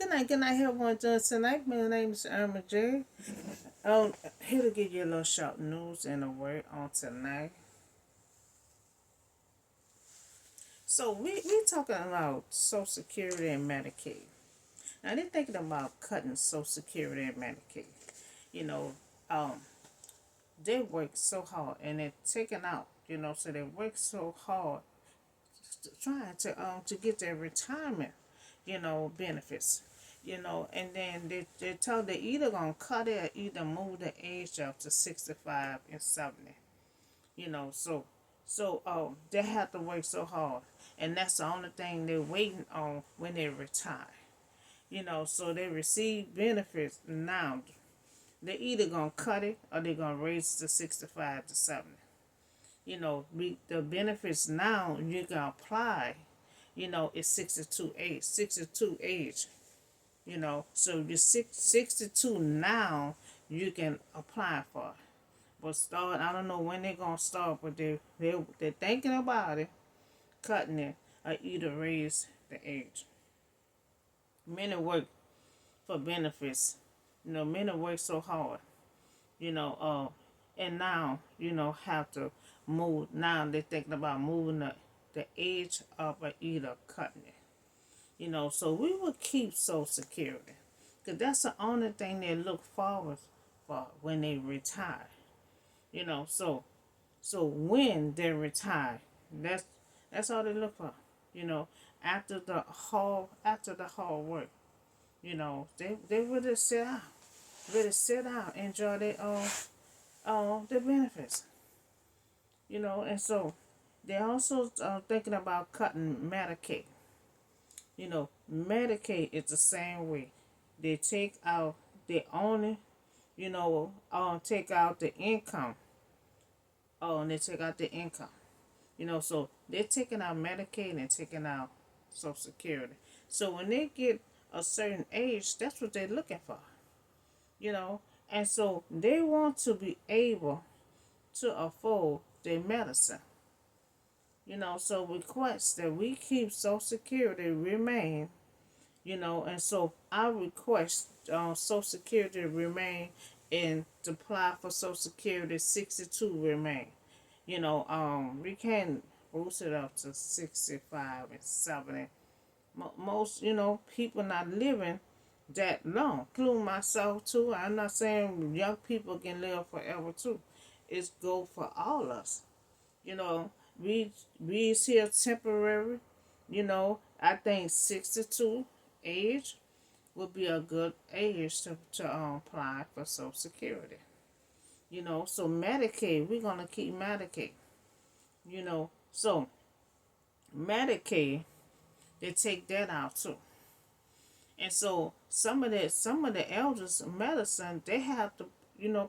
Good night, everyone. Doing tonight. My name is Irma J. Here to give you a little short news and a word on tonight. So we talking about Social Security and Medicaid. Now they're thinking about cutting Social Security and Medicaid. You know, um, they work so hard and they're taking out. So they work so hard trying to get their retirement. Benefits. And then they tell they either gonna cut it or either move the age up to 65 and 70. So they have to work so hard, and that's the only thing they're waiting on when they retire. So they receive benefits now. They either gonna cut it or they're gonna raise it to 65 to 70. The benefits now you can apply. It's 62 age. So you're 62 now, you can apply for it. But start, I don't know when they're going to start, but they're thinking about it, cutting it, or either raise the age. Many work for benefits. Many work so hard, you know, and now, have to move. Now they're thinking about moving the age up or either cutting it. So we will keep Social Security. Because that's the only thing they look forward for when they retire. So when they retire, that's all they look for. You know, after the whole work, they really sit out, enjoy their benefits. And so they also thinking about cutting Medicaid. Medicaid is the same way. They take out, they only, take out the income. Oh, and they take out the income. So they're taking out Medicaid and taking out Social Security. So when they get a certain age, that's what they're looking for. You know, and so they want to be able to afford their medicine. So request that we keep Social Security remain. And so I request Social Security remain and to apply for Social Security 62 remain. We can boost it up to 65 and 70. Most, people not living that long, including myself too. I'm not saying young people can live forever too. It's go for all us. You know, we is here temporary. I think 62 age would be a good age to apply for Social Security. So Medicaid, we're gonna keep Medicaid. So Medicaid, they take that out too. And so some of the elders medicine they have to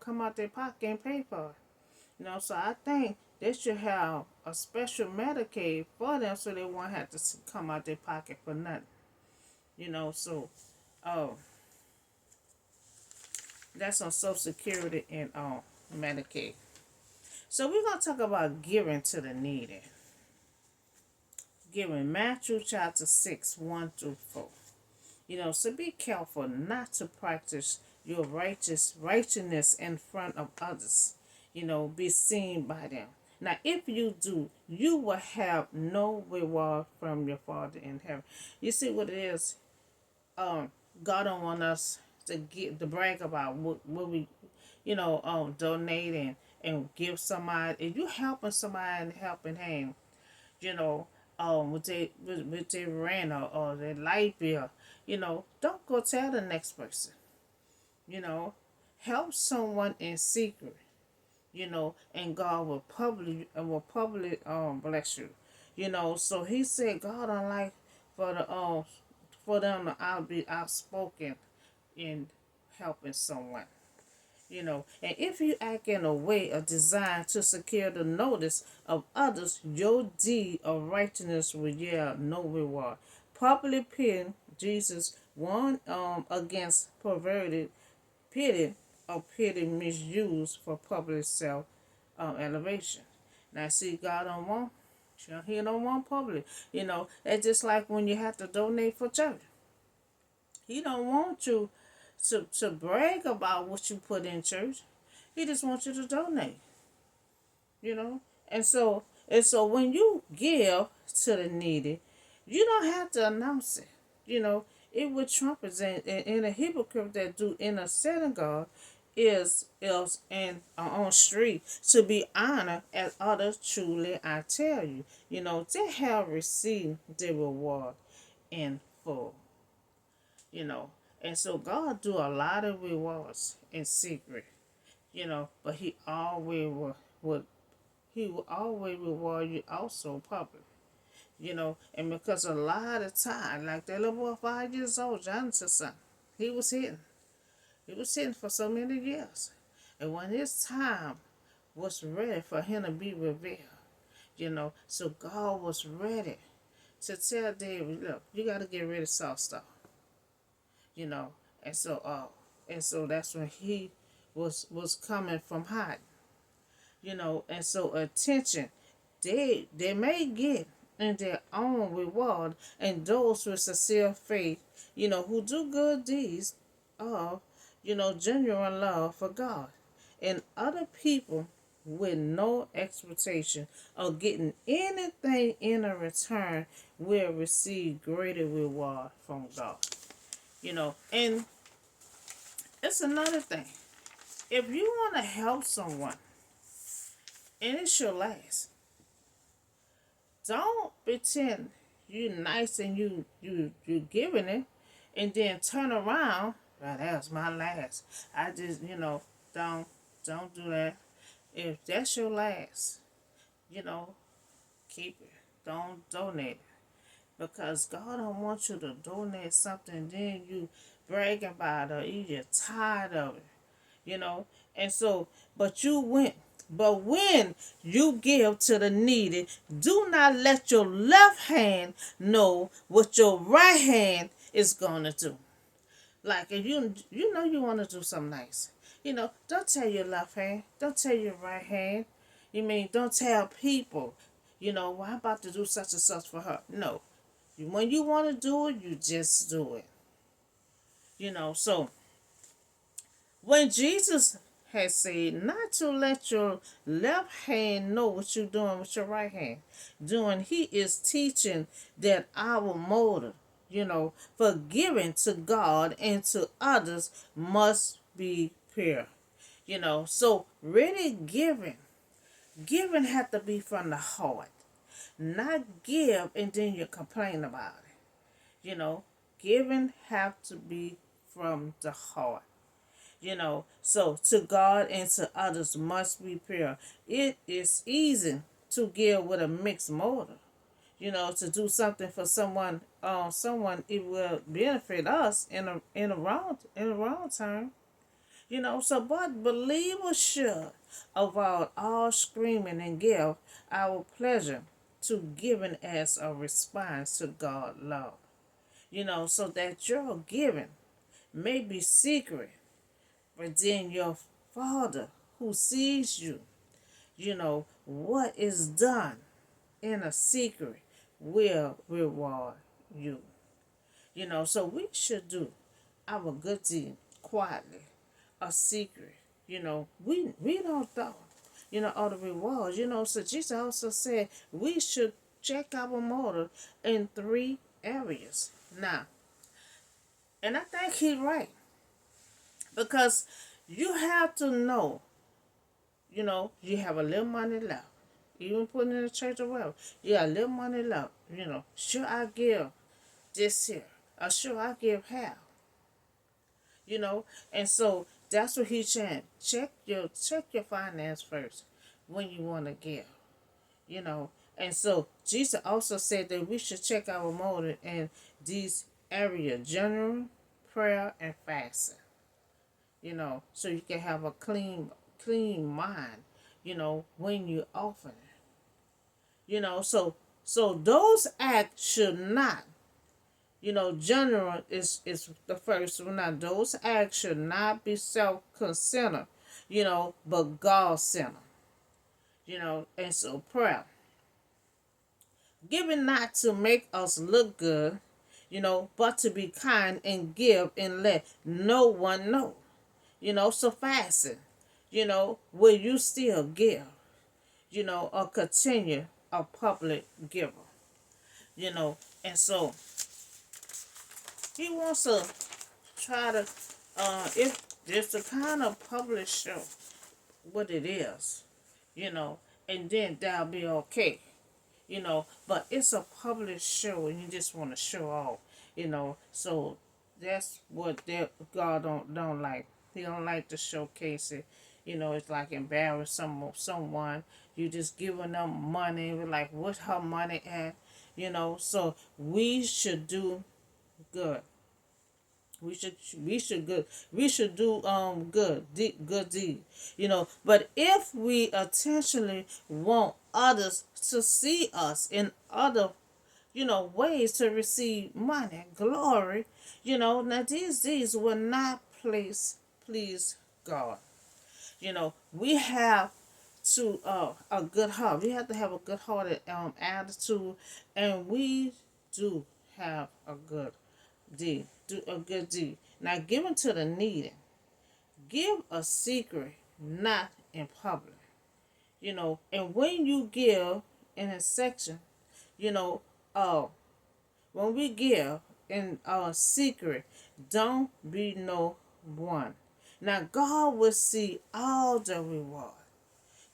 come out their pocket and pay for it. So I think they should have a special Medicaid for them so they won't have to come out their pocket for nothing. So oh, that's on Social Security and Medicaid. So we're gonna talk about giving to the needy. Giving Matthew chapter 6, 1 through 4. So be careful not to practice your righteousness in front of others. Be seen by them. Now, if you do, you will have no reward from your Father in heaven. You see what it is? God don't want us to brag about what we, donate and give somebody. If you helping somebody in helping hand, you know, with their rent or their light bill, don't go tell the next person. You know, help someone in secret. And God will publicly bless you. So He said God don't like for them to be outspoken in helping someone. And if you act in a way of design to secure the notice of others, your deed of righteousness will yield no reward. Publicly pitting Jesus warned against perverted pity or pity misused for public self elevation. Now, see, God don't want, He don't want public. It's just like when you have to donate for church. He don't want you to brag about what you put in church. He just wants you to donate, you know. And so when you give to the needy, you don't have to announce it. You know, it with trumpets and a hypocrite that do in a synagogue is in on street to be honored as others. Truly I tell you, you know, they have received the reward in full. You know. And so God do a lot of rewards in secret, you know, but would he will always reward you also public, you know, and because a lot of time, like that little boy 5 years old, Jonathan son, he was hidden. He was hidden for so many years. And when his time was ready for him to be revealed, you know, so God was ready to tell David, look, you gotta get rid of Saul stuff, you know. And so that's when he was coming from hiding, you know. And so attention, they may get in their own reward, and those with sincere faith, you know, who do good deeds of, you know, genuine love for God. And other people with no expectation of getting anything in a return will receive greater reward from God. You know, and it's another thing. If you want to help someone and it should last, don't pretend you nice and you giving it, and then turn around. Well, that was my last. I just, you know, don't do that. If that's your last, you know, keep it. Don't donate it, because God don't want you to donate something then you bragging about it, or you just tired of it, you know. And so, but when you give to the needy, do not let your left hand know what your right hand is gonna do. Like if you know you want to do something nice, you know, don't tell your left hand, don't tell your right hand. You mean don't tell people, you know, well, I'm about to do such and such for her. No, when you want to do it, you just do it. You know, so when Jesus has said not to let your left hand know what you're doing with your right hand, he is teaching that our motive, you know, for giving to God and to others must be pure. You know, so really giving have to be from the heart. Not give and then you complain about it. You know, giving have to be from the heart. You know, so to God and to others must be pure. It is easy to give with a mixed motive. You know, to do something for someone it will benefit us in a wrong term. You know, so but believers should avoid all screaming and give our pleasure to giving as a response to God's love. You know, so that your giving may be secret, but then your Father who sees you, you know, what is done in a secret will reward you. You know, so we should do our good deed quietly, a secret. You know, we don't know, you know, all the rewards. You know, so Jesus also said we should check our motive in 3 areas. Now, and I think he's right, because you have to know, you know, you have a little money left. Even putting in the church or whatever, you got a little money left. You know, should I give this here? Or should I give half? You know, and so that's what he's saying. Check your finance first when you want to give. You know, and so Jesus also said that we should check our motive in these areas: general, prayer, and fasting. You know, so you can have a clean mind, you know, when you offer it. You know, so those acts should not, you know, general is the first one. Now those acts should not be self-centered, you know, but God-centered. You know, and so prayer. Giving not to make us look good, but to be kind and give and let no one know. So fasting, will you still give, or continue a public giver, and so he wants to try to, if to kind of publish show what it is, you know, and then that'll be okay, but it's a public show and you just want to show off, so that's what God don't like. He don't like to showcase it. It's like embarrass someone. You just giving them money. We're like, what's her money at? So we should do good. We should do good deed. But if we intentionally want others to see us in other ways to receive money, glory, now these deeds will not please God. We have to a good heart. We have to have a good hearted attitude, and we do have a good deed. Do a good deed. Now, giving to the needy. Give a secret, not in public. And when you give in a section, you know, uh, when we give in our secret, don't be no one. Now, God will see all the reward.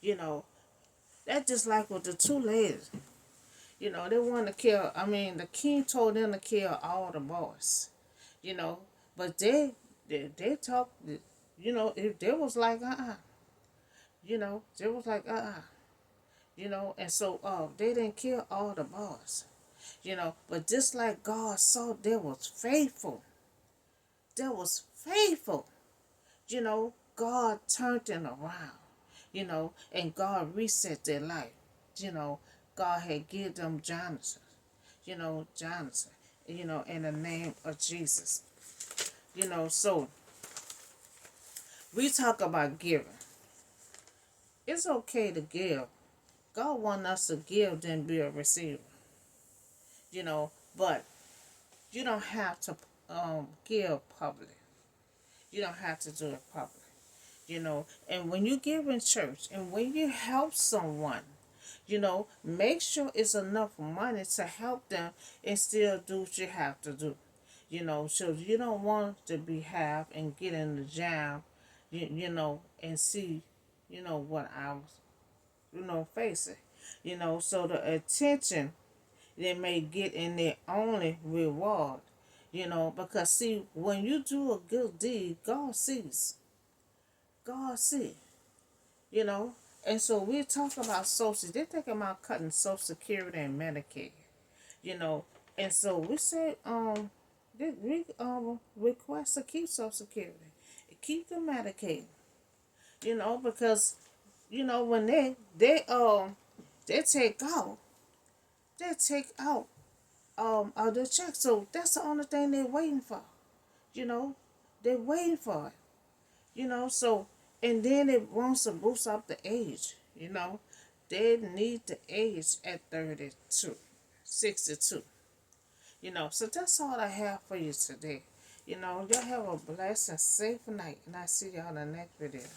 You know, that's just like with the two ladies. They want to kill. I mean, the king told them to kill all the boys. You know, but they talked. If they was like they was like and so they didn't kill all the boys. But just like God saw, they was faithful. They was faithful. God turned them around. And God reset their life. God had give them Jonathan. Jonathan. In the name of Jesus. So we talk about giving. It's okay to give. God wants us to give than be a receiver. But you don't have to give public. You don't have to do it public. And when you give in church and when you help someone, make sure it's enough money to help them and still do what you have to do. So you don't want to be half and get in the jam, and see, what I was, facing. So the attention they may get in their only reward. Because see, when you do a good deed, God sees. God sees. You know. And so we talk about social. They're thinking about cutting Social Security and Medicaid. You know. And so we say we request to keep Social Security, keep the Medicaid. Because when they take out of the check. So that's the only thing they're waiting for. You know, they're waiting for it. So and then it wants to boost up the age. They need the age at 32, 62. So that's all I have for you today. Y'all have a blessed and safe night, and I see y'all in the next video.